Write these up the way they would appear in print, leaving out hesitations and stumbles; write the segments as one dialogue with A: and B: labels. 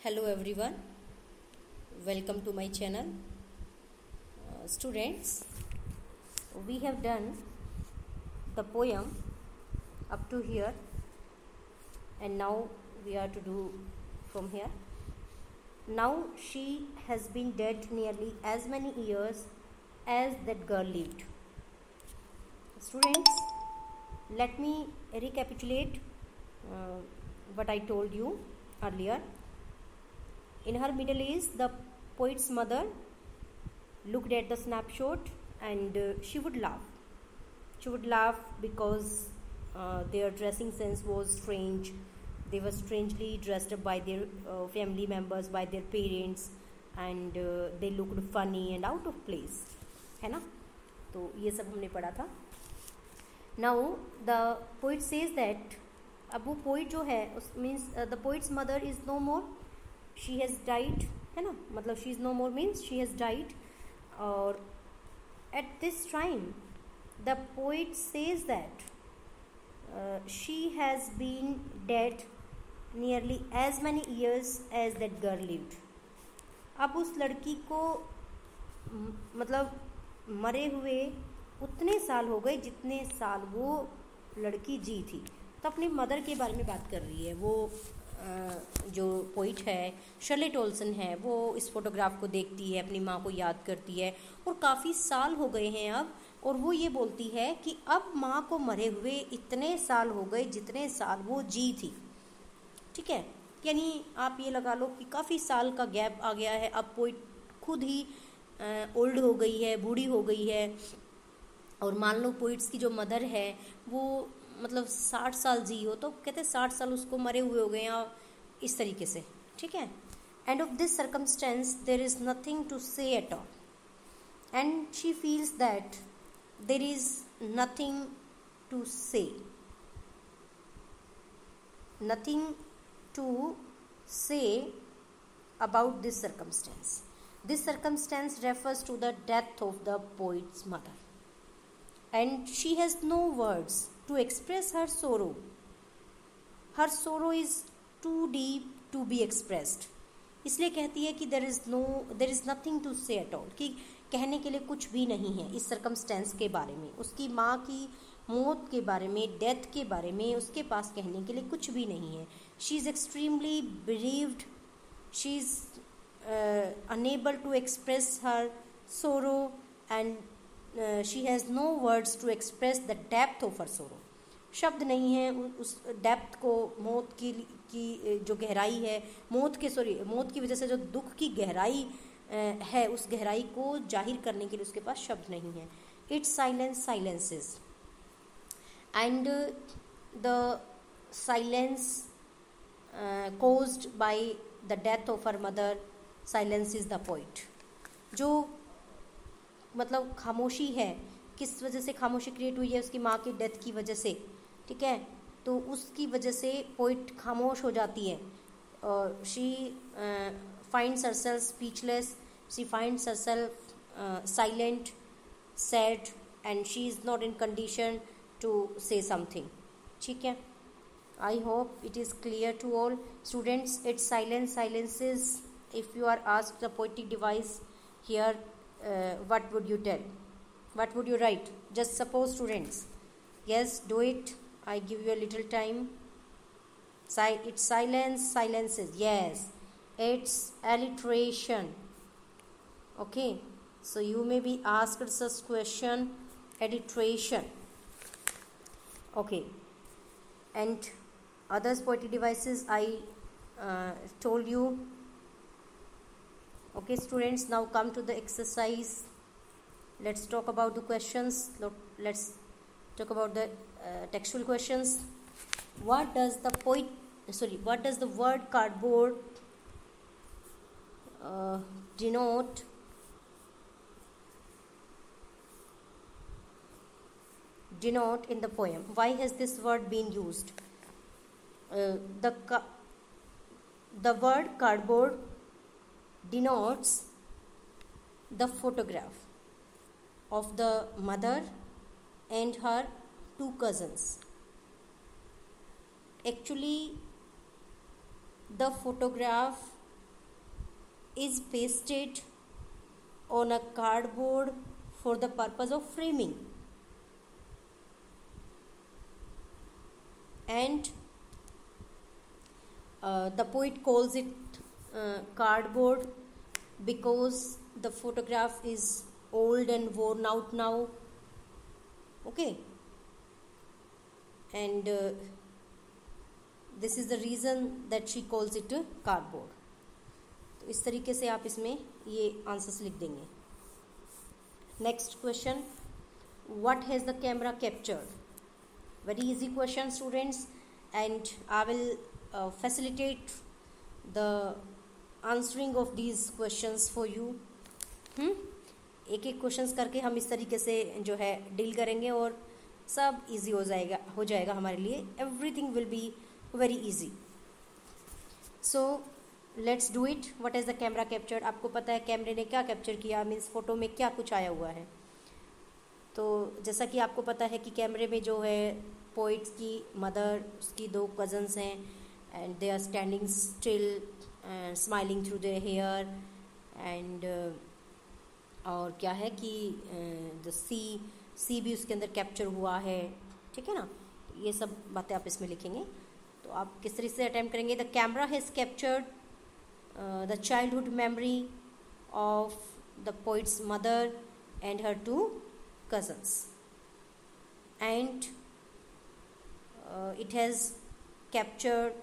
A: Hello everyone, welcome to my channel. Students, we have done the poem up to here and now we are to do from here. Now she has been dead nearly as many years as that girl lived. Students, let me recapitulate what I told you earlier. In her middle age, the poet's mother looked at the snapshot and she would laugh. She would laugh because their dressing sense was strange. They were strangely dressed up by their family members, by their parents, and they looked funny and out of place. है ना? तो ये सब हमने पढ़ा था. Now the poet says that अब वो poet जो है means the poet's mother is no more. She has died, है ना, मतलब she is no more means she has died. और at this time the poet says that she has been dead nearly as many years as that girl lived. अब उस लड़की को मतलब मरे हुए उतने साल हो गए जितने साल वो लड़की जी थी. तो अपनी मदर के बारे में बात कर रही है. वो जो पोइट है शर्लेट ओल्सन है, वो इस फोटोग्राफ को देखती है, अपनी माँ को याद करती है और काफ़ी साल हो गए हैं अब, और वो ये बोलती है कि अब माँ को मरे हुए इतने साल हो गए जितने साल वो जी थी. ठीक है, यानी आप ये लगा लो कि काफ़ी साल का गैप आ गया है. अब पोइट खुद ही ओल्ड हो गई है, बूढ़ी हो गई है, और मान लो पोइट्स की जो मदर है वो मतलब 60 साल जी हो, तो कहते हैं 60 साल उसको मरे हुए हो गए या इस तरीके से. ठीक है. End of this circumstance there is nothing to say at all, and she feels that there is nothing to say, nothing to say about this circumstance. This circumstance refers to the death of the poet's mother, and she has no words to express her sorrow. Her sorrow is too deep to be expressed. इसलिए कहती है कि there is nothing to say at all, कि कहने के लिए कुछ भी नहीं है इस circumstance के बारे में, उसकी माँ की मौत के बारे में, डेथ के बारे में उसके पास कहने के लिए कुछ भी नहीं है. She is extremely bereaved. She is unable to express her sorrow, and she has no words to express the depth of her sorrow. शब्द नहीं है उस डेप्थ को, मौत की जो गहराई है, मौत की वजह से जो दुख की गहराई है, उस गहराई को जाहिर करने के लिए उसके पास शब्द नहीं है. Its silence silences, and the silence caused by the death of her mother silences the poet. जो मतलब खामोशी है, किस वजह से खामोशी क्रिएट हुई है? उसकी माँ की डेथ की वजह से. ठीक है, तो उसकी वजह से पोइट खामोश हो जाती है. She finds herself speechless, she finds herself silent, sad, and she is not in condition to say something. ठीक है, I hope it is clear to all students. Its silence silences. If you are asked the poetic device here, what would you tell? What would you write? Just suppose, students. Yes, do it. I give you a little time. Its silence silences. Yes, it's alliteration. Okay, so you may be asked such question, alliteration. Okay, and others poetic devices I told you. Okay, students, now come to the exercise. Let's talk about the questions. Let's talk about the textual questions. What does the word cardboard denote? In the poem? Why has this word been used? The word cardboard denotes the photograph of the mother and her two cousins. Actually, the photograph is pasted on a cardboard for the purpose of framing, and the poet calls it cardboard because the photograph is old and worn out now. Okay, and this is the reason that she calls it cardboard. तो इस तरीके से आप इसमें ये answers लिख देंगे. Next question, what has the camera captured? Very easy question, students, and I will facilitate the answering of these questions for you. एक एक क्वेश्चंस करके हम इस तरीके से जो है डील करेंगे और सब इजी हो जाएगा हमारे लिए. Everything will be very easy. So let's do it. What is the camera captured? आपको पता है कैमरे ने क्या कैप्चर किया, मीन्स फोटो में क्या कुछ आया हुआ है. तो जैसा कि आपको पता है कि कैमरे में जो है पोइट्स की मदर, उसकी 2 कजन्स हैं, and they are standing still smiling through their hair, and और क्या है कि द सी भी उसके अंदर कैप्चर हुआ है. ठीक है ना, ये सब बातें आप इसमें लिखेंगे. तो आप किस तरह से अटेम्प्ट करेंगे? The camera has captured the childhood memory of the poets mother and her 2 cousins, and it has captured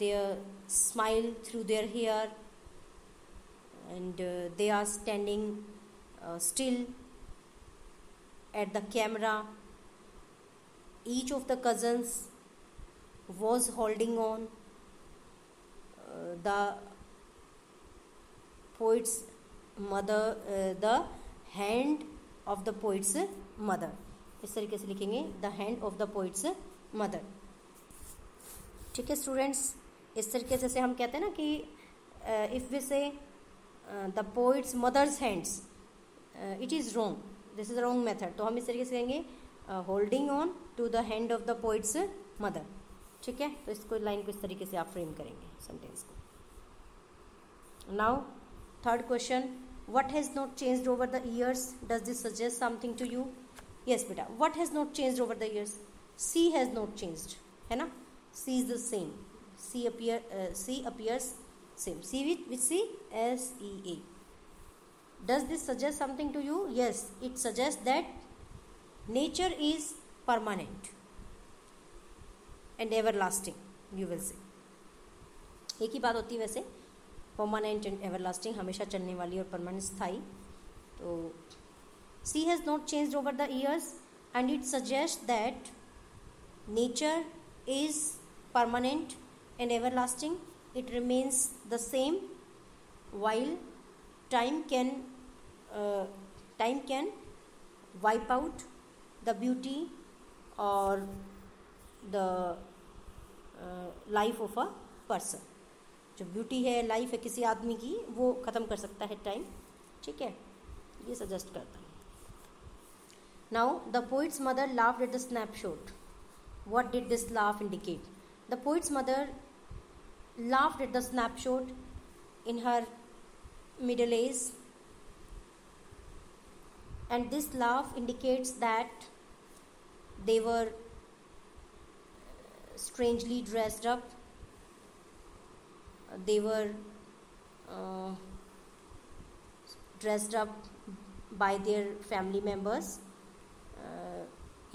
A: their smile through their hair, and they are standing still at the camera. Each of the cousins was holding on the poet's mother, the hand of the poet's mother. इस तरीके से लिखेंगे, the hand of the poet's mother. ठीक है students, इस तरीके से हम कहते हैं ना कि if we say the poet's mother's hands, it is wrong, this is the wrong method. तो हम इस तरीके से कहेंगे holding on to the hand of the poet's mother. ठीक है, तो इसको लाइन को इस तरीके से आप फ्रेम करेंगे सेंटेंस को. Now third question, what has not changed over the years? Does this suggest something to you? Yes beta, what has not changed over the years? C has not changed, है ना. C is the same. C appears same. C with C, S E A. Does this suggest something to you? Yes, it suggests that nature is permanent and everlasting. You will see. एक ही बात होती है वैसे, permanent and everlasting, हमेशा चलने वाली और permanent स्थायी. तो sea has not changed over the years and it suggest that nature is permanent and everlasting. It remains the same while time can wipe out the beauty और the life of a person. जो beauty है, life है किसी आदमी की, वो ख़त्म कर सकता है टाइम. ठीक है, ये सजेस्ट करता है. Now the poets mother laughed at the snapshot. What did this laugh indicate? The poets mother laughed at the snapshot in her middle age, and this laugh indicates that they were strangely dressed up. They were dressed up by their family members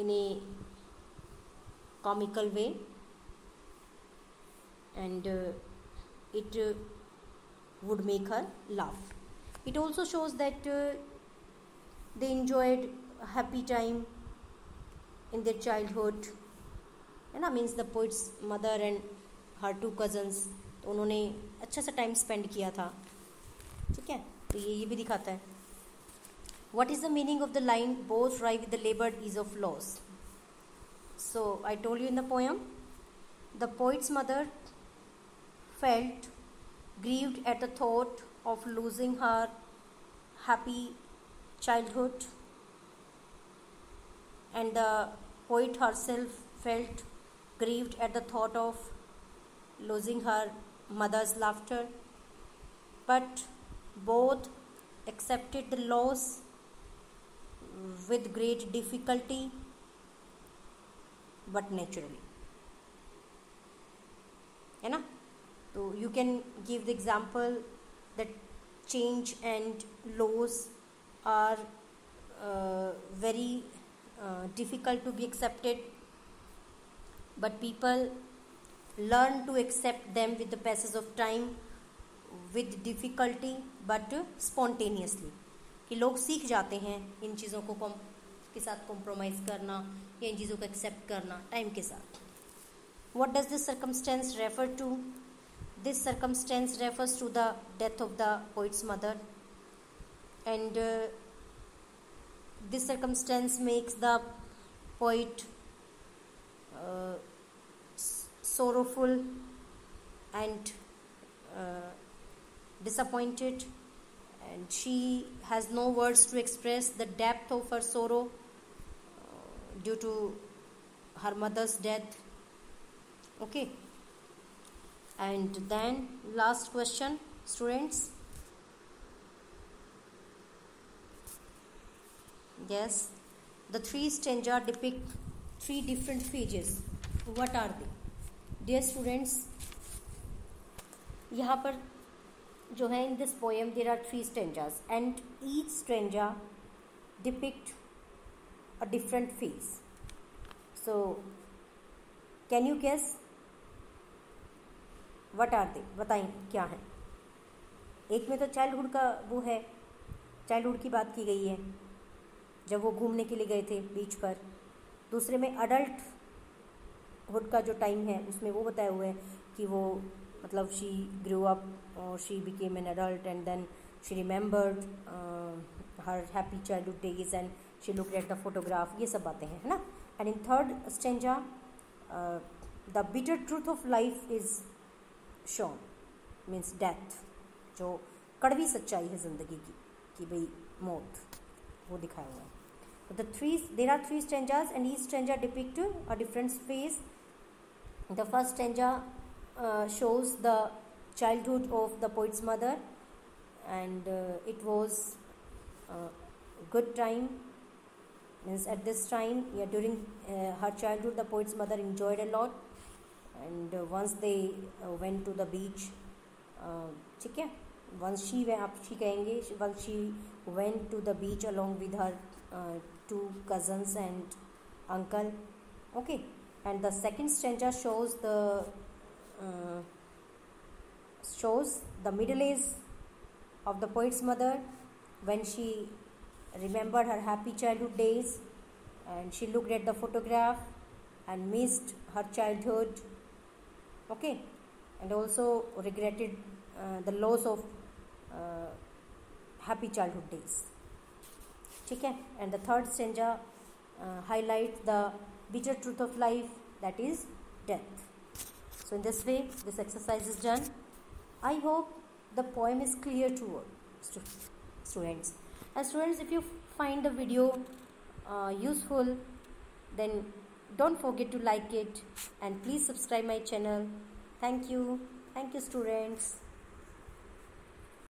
A: in a comical way, and it would make her laugh. It also shows that they enjoyed a happy time in their childhood, है ना. Means the poets mother and her 2 cousins, तो उन्होंने अच्छा सा time spend किया था. ठीक है, तो ये भी दिखाता है. What is the meaning of the line both राइव with the लेबर्ड is of loss? So I told you in the poem, the poets mother felt grieved at the thought of losing her happy childhood, and the poet herself felt grieved at the thought of losing her mother's laughter. but both accepted the loss with great difficulty but naturally. है ना? तो you can give the example that change and loss are very difficult to be accepted, but people learn to accept them with the passage of time with difficulty but spontaneously. कि लोग सीख जाते हैं इन चीज़ों को के साथ कॉम्प्रोमाइज़ करना या इन चीज़ों को एक्सेप्ट करना टाइम के साथ. What does this circumstance refer to? This circumstance refers to the death of the poet's mother, and this circumstance makes the poet sorrowful and disappointed, and she has no words to express the depth of her sorrow due to her mother's death. Okay, and then last question, students. Yes, the three stanza depict three different phases. What are they? Dear students, यहाँ पर जो है in this poem there are three stanzas and each stanza depict a different phase. So can you guess what are they? बताएं क्या है. एक में तो चाइल्डहुड का वो है, चाइल्डहुड की बात की गई है जब वो घूमने के लिए गए थे बीच पर. दूसरे में अडल्ट हुड का जो टाइम है उसमें वो बताया हुआ है कि वो मतलब शी ग्रो अप और she became an adult and then she remembered her happy childhood days and she looked at the photograph. ये सब बातें हैं, है ना. And in third stanza the bitter truth of life is shone, means death, जो कड़वी सच्चाई है ज़िंदगी की कि भाई मौत, वो दिखाया हुआ है. There are three stanzas and each stanza depict a different phase. The first stanza shows the childhood of the poet's mother, and it was a good time. Means at this time, during her childhood, the poet's mother enjoyed a lot, and once they went to the beach, ठीक है, once she went to the beach along with her two cousins and uncle. Okay, and the second stanza shows the middle age of the poet's mother when she remembered her happy childhood days and she looked at the photograph and missed her childhood. Okay, and also regretted the loss of happy childhood days. ठीक है. And the third stanza highlights the bitter truth of life, that is death. So in this way this exercise is done. I hope the poem is clear to students. And students, if you find the video useful, then don't forget to like it and please subscribe my channel. Thank you students.